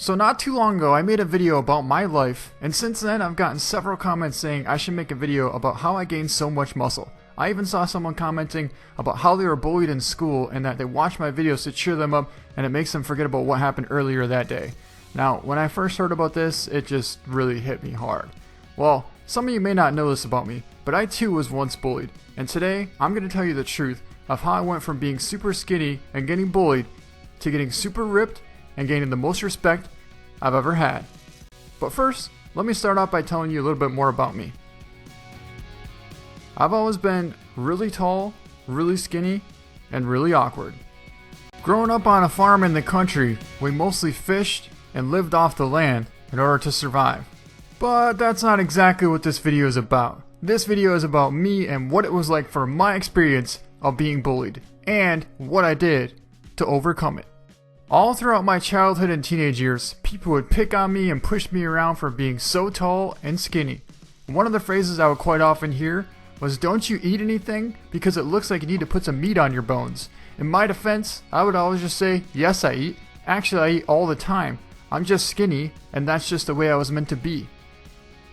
So not too long ago, I made a video about my life, and since then I've gotten several comments saying I should make a video about how I gained so much muscle. I even saw someone commenting about how they were bullied in school and that they watch my videos to cheer them up and it makes them forget about what happened earlier that day. Now, when I first heard about this, it just really hit me hard. Well, some of you may not know this about me, but I too was once bullied, and today I'm going to tell you the truth of how I went from being super skinny and getting bullied to getting super ripped and gaining the most respect I've ever had. But first, let me start off by telling you a little bit more about me. I've always been really tall, really skinny, and really awkward. Growing up on a farm in the country, we mostly fished and lived off the land in order to survive. But that's not exactly what this video is about. This video is about me and what it was like for my experience of being bullied, and what I did to overcome it. All throughout my childhood and teenage years, people would pick on me and push me around for being so tall and skinny. One of the phrases I would quite often hear was, "Don't you eat anything? Because it looks like you need to put some meat on your bones." In my defense, I would always just say, "Yes, I eat. Actually, I eat all the time. I'm just skinny, and that's just the way I was meant to be."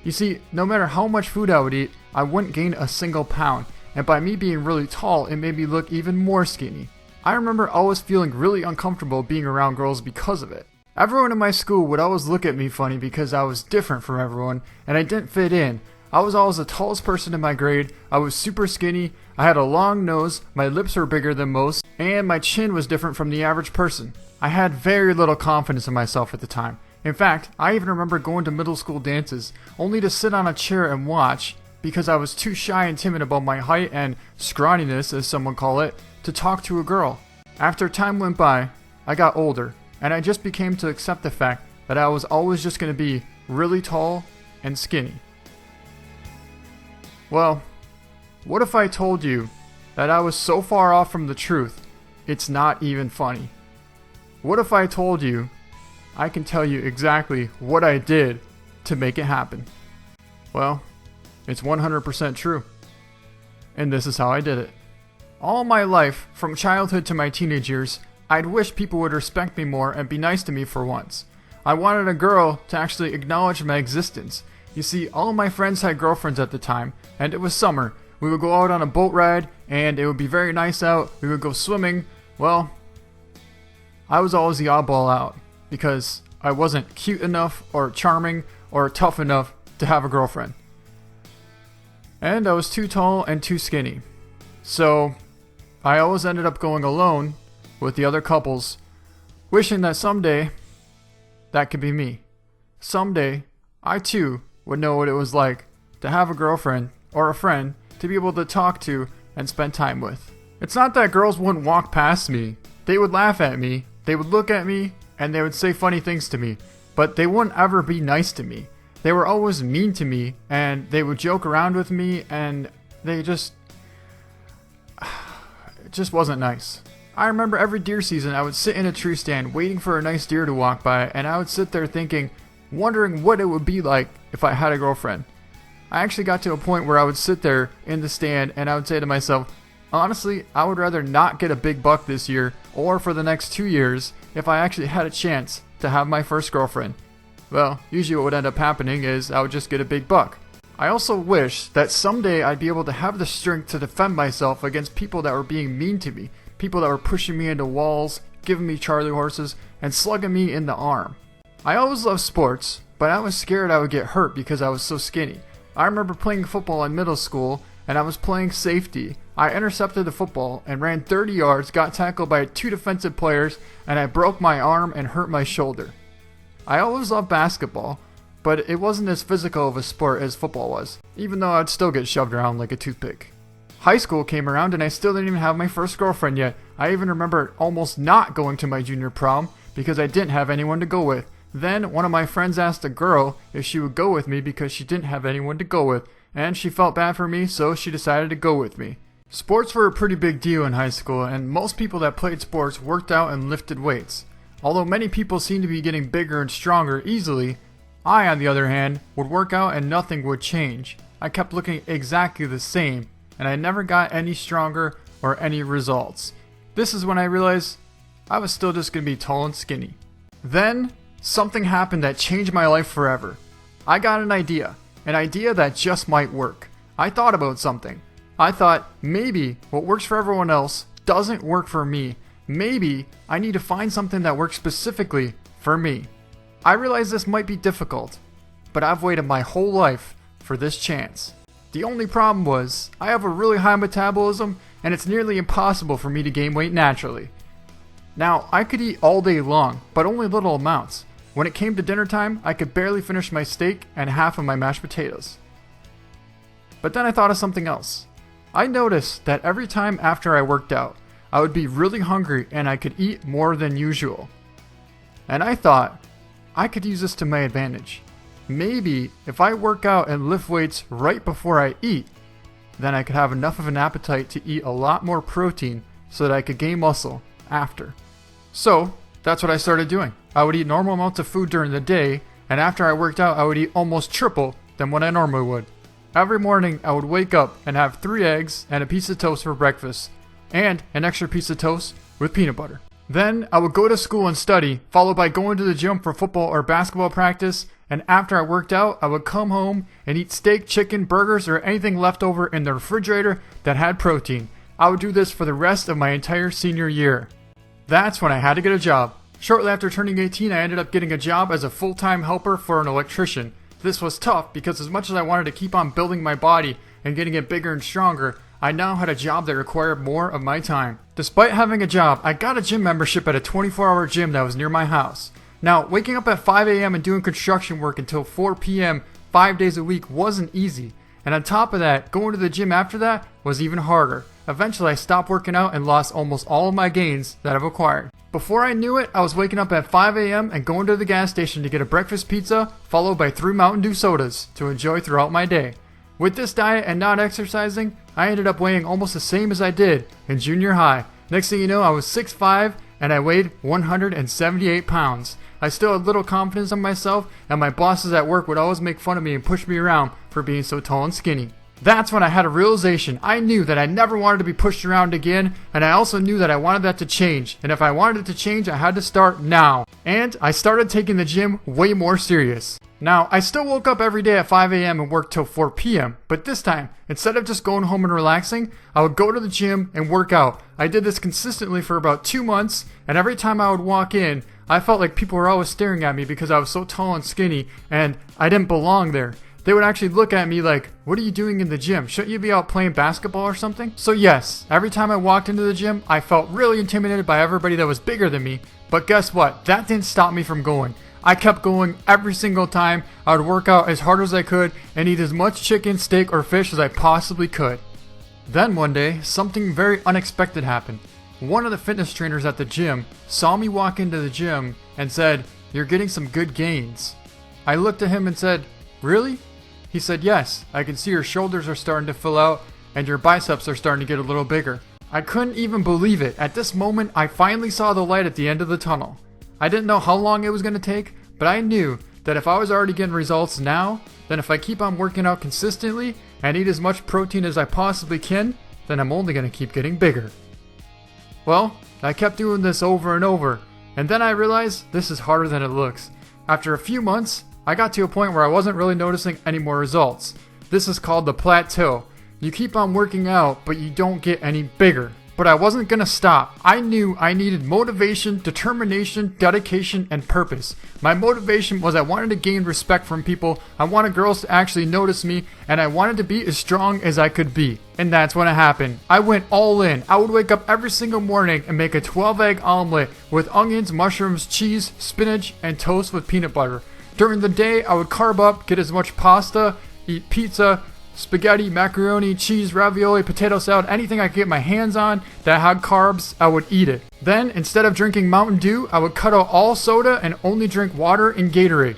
You see, no matter how much food I would eat, I wouldn't gain a single pound, and by me being really tall, it made me look even more skinny. I remember always feeling really uncomfortable being around girls because of it. Everyone in my school would always look at me funny because I was different from everyone, and I didn't fit in. I was always the tallest person in my grade, I was super skinny, I had a long nose, my lips were bigger than most, and my chin was different from the average person. I had very little confidence in myself at the time. In fact, I even remember going to middle school dances, only to sit on a chair and watch, because I was too shy and timid about my height and scrawniness, as someone call it, to talk to a girl. After time went by, I got older, and I just became to accept the fact that I was always just going to be really tall and skinny. Well, what if I told you that I was so far off from the truth, it's not even funny? What if I told you I can tell you exactly what I did to make it happen? Well, it's 100% true. And this is how I did it. All my life, from childhood to my teenage years, I'd wish people would respect me more and be nice to me for once. I wanted a girl to actually acknowledge my existence. You see, all of my friends had girlfriends at the time, and it was summer. We would go out on a boat ride, and it would be very nice out. We would go swimming. Well, I was always the oddball out, because I wasn't cute enough, or charming, or tough enough to have a girlfriend. And I was too tall and too skinny. So I always ended up going alone with the other couples, wishing that someday that could be me. Someday I too would know what it was like to have a girlfriend or a friend to be able to talk to and spend time with. It's not that girls wouldn't walk past me. They would laugh at me, they would look at me, and they would say funny things to me, but they wouldn't ever be nice to me. They were always mean to me, and they would joke around with me, and it just wasn't nice. I remember every deer season I would sit in a tree stand waiting for a nice deer to walk by, and I would sit there thinking, wondering what it would be like if I had a girlfriend. I actually got to a point where I would sit there in the stand and I would say to myself, honestly, I would rather not get a big buck this year or for the next 2 years if I actually had a chance to have my first girlfriend. Well, usually what would end up happening is I would just get a big buck. I also wish that someday I'd be able to have the strength to defend myself against people that were being mean to me, people that were pushing me into walls, giving me Charlie horses, and slugging me in the arm. I always loved sports, but I was scared I would get hurt because I was so skinny. I remember playing football in middle school, and I was playing safety. I intercepted the football and ran 30 yards, got tackled by 2 defensive players, and I broke my arm and hurt my shoulder. I always loved basketball, but it wasn't as physical of a sport as football was, even though I'd still get shoved around like a toothpick. High school came around and I still didn't even have my first girlfriend yet. I even remember almost not going to my junior prom because I didn't have anyone to go with. Then one of my friends asked a girl if she would go with me because she didn't have anyone to go with, and she felt bad for me, so she decided to go with me. Sports were a pretty big deal in high school, and most people that played sports worked out and lifted weights. Although many people seemed to be getting bigger and stronger easily, I, on the other hand, would work out and nothing would change. I kept looking exactly the same, and I never got any stronger or any results. This is when I realized I was still just going to be tall and skinny. Then, something happened that changed my life forever. I got an idea that just might work. I thought about something. I thought maybe what works for everyone else doesn't work for me. Maybe I need to find something that works specifically for me. I realize this might be difficult, but I've waited my whole life for this chance. The only problem was I have a really high metabolism and it's nearly impossible for me to gain weight naturally. Now, I could eat all day long, but only little amounts. When it came to dinner time, I could barely finish my steak and half of my mashed potatoes. But then I thought of something else. I noticed that every time after I worked out, I would be really hungry and I could eat more than usual. And I thought, I could use this to my advantage. Maybe if I work out and lift weights right before I eat, then I could have enough of an appetite to eat a lot more protein so that I could gain muscle after. So that's what I started doing. I would eat normal amounts of food during the day, and after I worked out, I would eat almost triple than what I normally would. Every morning, I would wake up and have 3 eggs and a piece of toast for breakfast, and an extra piece of toast with peanut butter. Then I would go to school and study, followed by going to the gym for football or basketball practice, and after I worked out, I would come home and eat steak, chicken, burgers, or anything left over in the refrigerator that had protein. I would do this for the rest of my entire senior year. That's when I had to get a job. Shortly after turning 18, I ended up getting a job as a full-time helper for an electrician. This was tough because as much as I wanted to keep on building my body and getting it bigger and stronger, I now had a job that required more of my time. Despite having a job, I got a gym membership at a 24-hour gym that was near my house. Now, waking up at 5 a.m. and doing construction work until 4 p.m. 5 days a week wasn't easy. And on top of that, going to the gym after that was even harder. Eventually, I stopped working out and lost almost all of my gains that I've acquired. Before I knew it, I was waking up at 5 a.m. and going to the gas station to get a breakfast pizza, followed by 3 Mountain Dew sodas to enjoy throughout my day. With this diet and not exercising, I ended up weighing almost the same as I did in junior high. Next thing you know, I was 6'5", and I weighed 178 pounds. I still had little confidence in myself, and my bosses at work would always make fun of me and push me around for being so tall and skinny. That's when I had a realization. I knew that I never wanted to be pushed around again, and I also knew that I wanted that to change. And if I wanted it to change, I had to start now. And I started taking the gym way more serious. Now, I still woke up every day at 5 a.m. and worked till 4 p.m. But this time, instead of just going home and relaxing, I would go to the gym and work out. I did this consistently for about 2 months, and every time I would walk in, I felt like people were always staring at me because I was so tall and skinny, and I didn't belong there. They would actually look at me like, what are you doing in the gym? Shouldn't you be out playing basketball or something? So yes, every time I walked into the gym, I felt really intimidated by everybody that was bigger than me. But guess what? That didn't stop me from going. I kept going every single time. I would work out as hard as I could and eat as much chicken, steak, or fish as I possibly could. Then one day, something very unexpected happened. One of the fitness trainers at the gym saw me walk into the gym and said, "You're getting some good gains." I looked at him and said, "Really?" He said, "Yes, I can see your shoulders are starting to fill out and your biceps are starting to get a little bigger." I couldn't even believe it. At this moment, I finally saw the light at the end of the tunnel. I didn't know how long it was going to take, but I knew that if I was already getting results now, then if I keep on working out consistently and eat as much protein as I possibly can, then I'm only going to keep getting bigger. Well, I kept doing this over and over, and then I realized this is harder than it looks. After a few months, I got to a point where I wasn't really noticing any more results. This is called the plateau. You keep on working out, but you don't get any bigger. But I wasn't gonna stop. I knew I needed motivation, determination, dedication, and purpose. My motivation was I wanted to gain respect from people, I wanted girls to actually notice me, and I wanted to be as strong as I could be. And that's when it happened. I went all in. I would wake up every single morning and make a 12-egg omelet with onions, mushrooms, cheese, spinach, and toast with peanut butter. During the day, I would carb up, get as much pasta, eat pizza, spaghetti, macaroni, cheese, ravioli, potato salad, anything I could get my hands on that had carbs, I would eat it. Then, instead of drinking Mountain Dew, I would cut out all soda and only drink water and Gatorade.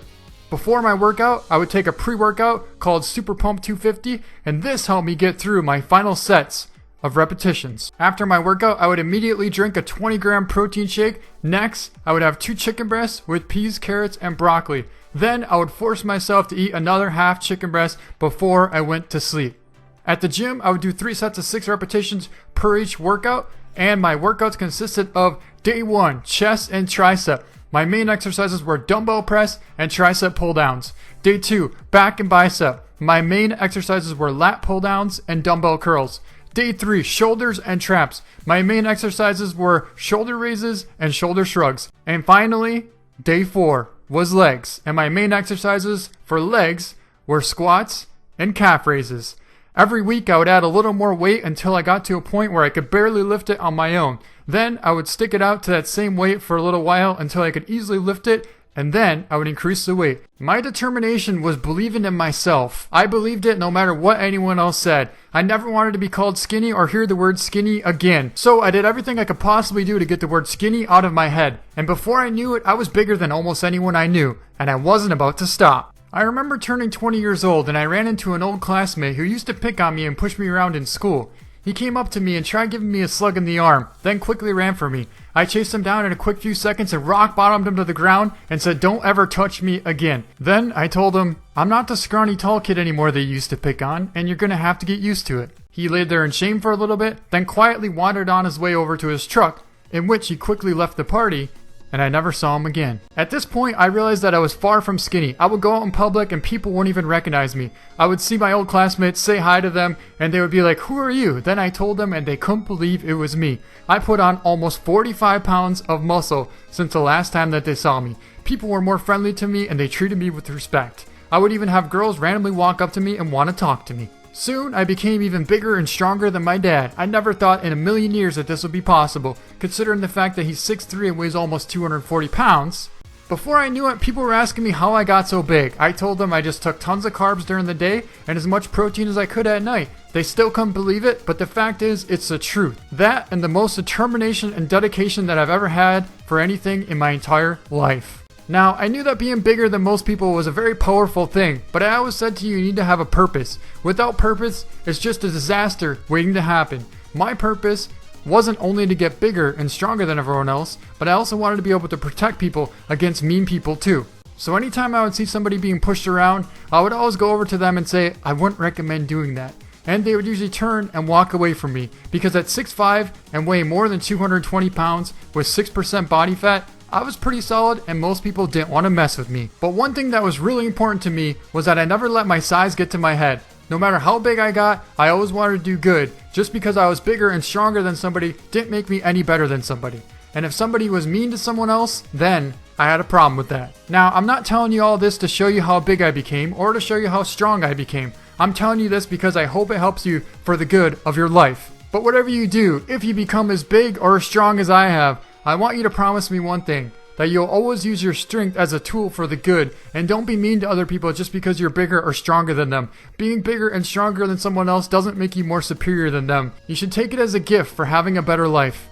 Before my workout, I would take a pre-workout called Super Pump 250, and this helped me get through my final sets of repetitions. After my workout, I would immediately drink a 20-gram protein shake. Next, I would have 2 chicken breasts with peas, carrots, and broccoli. Then I would force myself to eat another half chicken breast before I went to sleep. At the gym, I would do 3 sets of 6 repetitions per each workout, and my workouts consisted of day 1, chest and tricep, My main exercises were dumbbell press and tricep pull downs. Day 2, back and bicep. My main exercises were lat pull downs and dumbbell curls. Day 3, shoulders and traps. My main exercises were shoulder raises and shoulder shrugs. And finally, day 4 was legs. And my main exercises for legs were squats and calf raises. Every week I would add a little more weight until I got to a point where I could barely lift it on my own. Then I would stick it out to that same weight for a little while until I could easily lift it, and then I would increase the weight. My determination was believing in myself. I believed it no matter what anyone else said. I never wanted to be called skinny or hear the word skinny again. So I did everything I could possibly do to get the word skinny out of my head. And before I knew it, I was bigger than almost anyone I knew, and I wasn't about to stop. I remember turning 20 years old and I ran into an old classmate who used to pick on me and push me around in school. He came up to me and tried giving me a slug in the arm, then quickly ran for me. I chased him down in a quick few seconds and rock bottomed him to the ground and said, "Don't ever touch me again." Then I told him, "I'm not the scrawny tall kid anymore they used to pick on, and you're gonna have to get used to it." He laid there in shame for a little bit, then quietly wandered on his way over to his truck, in which he quickly left the party, and I never saw him again. At this point, I realized that I was far from skinny. I would go out in public and people wouldn't even recognize me. I would see my old classmates, say hi to them, and they would be like, "Who are you?" Then I told them and they couldn't believe it was me. I put on almost 45 pounds of muscle since the last time that they saw me. People were more friendly to me and they treated me with respect. I would even have girls randomly walk up to me and want to talk to me. Soon, I became even bigger and stronger than my dad. I never thought in a million years that this would be possible, considering the fact that he's 6'3" and weighs almost 240 pounds. Before I knew it, people were asking me how I got so big. I told them I just took tons of carbs during the day and as much protein as I could at night. They still couldn't believe it, but the fact is, it's the truth. That and the most determination and dedication that I've ever had for anything in my entire life. Now, I knew that being bigger than most people was a very powerful thing, but I always said to you need to have a purpose. Without purpose, it's just a disaster waiting to happen. My purpose wasn't only to get bigger and stronger than everyone else, but I also wanted to be able to protect people against mean people too. So anytime I would see somebody being pushed around, I would always go over to them and say, "I wouldn't recommend doing that." And they would usually turn and walk away from me, because at 6'5" and weighing more than 220 pounds with 6% body fat, I was pretty solid and most people didn't want to mess with me. But one thing that was really important to me was that I never let my size get to my head. No matter how big I got, I always wanted to do good. Just because I was bigger and stronger than somebody didn't make me any better than somebody. And if somebody was mean to someone else, then I had a problem with that. Now, I'm not telling you all this to show you how big I became or to show you how strong I became. I'm telling you this because I hope it helps you for the good of your life. But whatever you do, if you become as big or as strong as I have, I want you to promise me one thing, that you'll always use your strength as a tool for the good, and don't be mean to other people just because you're bigger or stronger than them. Being bigger and stronger than someone else doesn't make you more superior than them. You should take it as a gift for having a better life,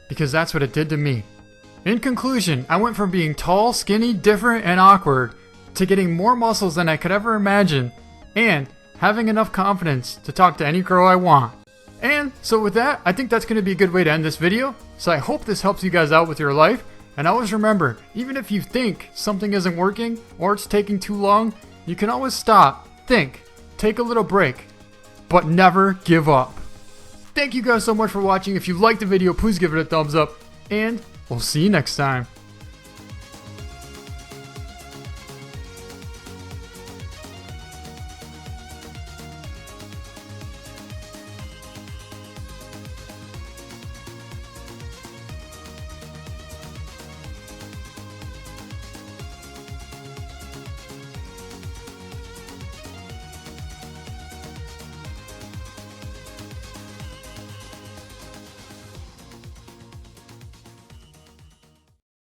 because that's what it did to me. In conclusion, I went from being tall, skinny, different, and awkward, to getting more muscles than I could ever imagine, and having enough confidence to talk to any girl I want. And so with that, I think that's going to be a good way to end this video. So I hope this helps you guys out with your life. And always remember, even if you think something isn't working or it's taking too long, you can always stop, think, take a little break, but never give up. Thank you guys so much for watching. If you liked the video, please give it a thumbs up, and we'll see you next time.